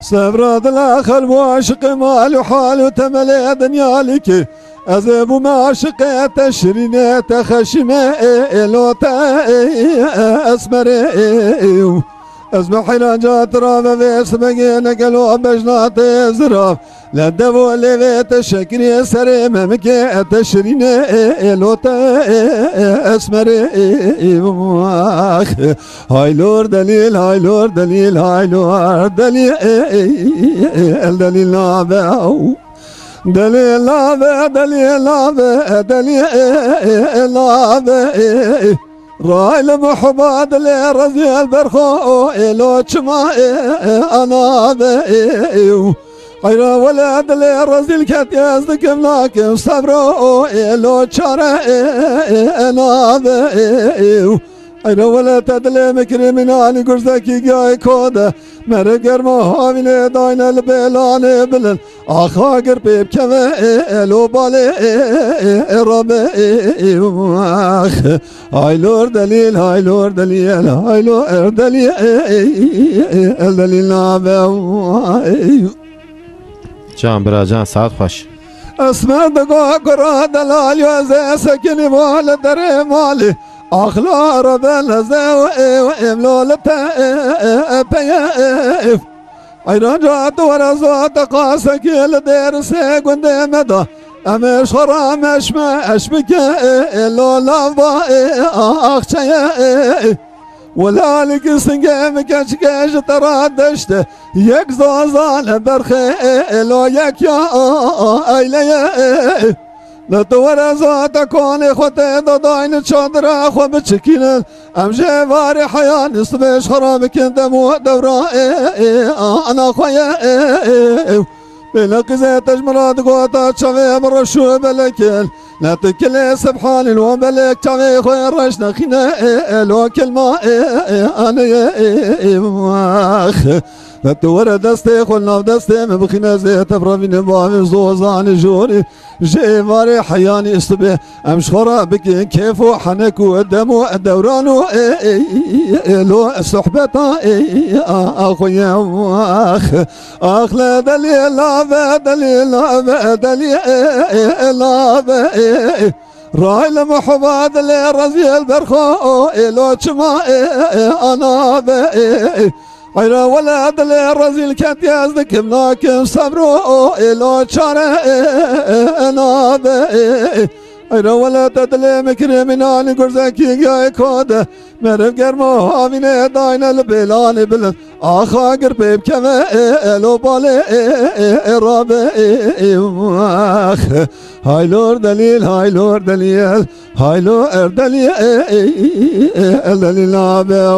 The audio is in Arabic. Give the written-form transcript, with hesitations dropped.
سبراد الآخر وعشق مال وحال وتملي دنيا لك أذب معشق تشرين تخشم لو أسمر أسمح حراجات راب بسمجين قلو بجنات زراف لدبو لبيت شكري سريم مكي تشرين لو أسمر هاي لور دليل هاي لور دليل هاي لور دليل الدليل نابعو دليل نابع دليل نابع دليل نابع راي المحباد اللي رزي البرخو إلو تشما أنا بيو غير ولد اللي رزي الكتياز دكملاك صبرو إلو تشارع أنا بيو غير ولد تدلي مكرمنا لقرزكي قاي كودا مرقر مهامين داين البلان بلن آخا قربيب كما إلو بالي ربي هاي لور دليل هاي لور دليل هاي لور دليل الدليل نابع جان برا جان ساعت خوش اسمع دقا قرا دلال يوزي سكني مال دري مالي أخلا ربنا زاوئي وإملولته بيائف عيران جات ورزات قاسك الدير سيقون دي مدى أمش خرام أشما أشبك إلو لابائي أخشي ولا لك سنقيم كشكش ترادشت يك زوزان برخي إلو يك يا أيلي لطور زات كوني خوتي داين تشادر خو بتشكيل امجي واري حياه نصبش خرابك دمو دورائي انا خويا بلك زيت اجمرات قوتا تشوي مرشو بلكل لا تكل سبحان الو بلك تشوي خويا رشنا خنا لو كلمه انا لطور دستي خلنا دستي مبخنا زيت برافين بامي زوزان جوري جي ماري حياني استبه امشخرا بك كيف وحنك ودمو دورانو لو صحبتا اخويا اخ لا دليل لا دليل لا دليل راي المحباد اللي رزي البرخو لو تشما انا غير ولد اللي رزي الكتياز دكملاك صبرو إلو تشارع أنا بي غير ولد تدلي مكرمنا لقرزكي قاي كود مرف قرمو هامين داين البلان بلن آخا قربيب كما إلو بالي رابي هاي لور دليل هاي لور دليل هاي لور دليل الدليل نابع